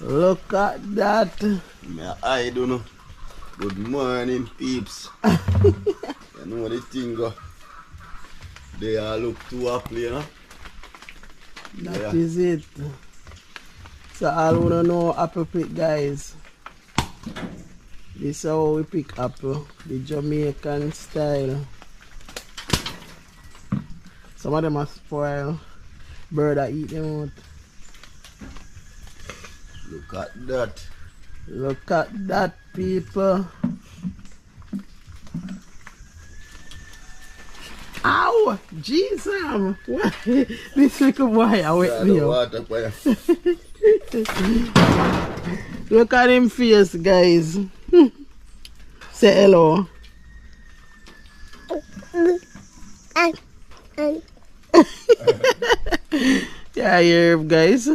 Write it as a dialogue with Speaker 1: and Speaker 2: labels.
Speaker 1: Look at that.
Speaker 2: I don't know. Good morning, peeps. You know the thing go. They all look too happy, you know.
Speaker 1: That is it. So all wanna know apple pick, guys. This is how we pick apple, the Jamaican style. Some of them are spoiled. Bird that eat them out.
Speaker 2: Look at that.
Speaker 1: Look at that, people. Ow! Jesus! This little boy, I wake me up. Look at him face, guys. Say hello. Yeah, here, guys.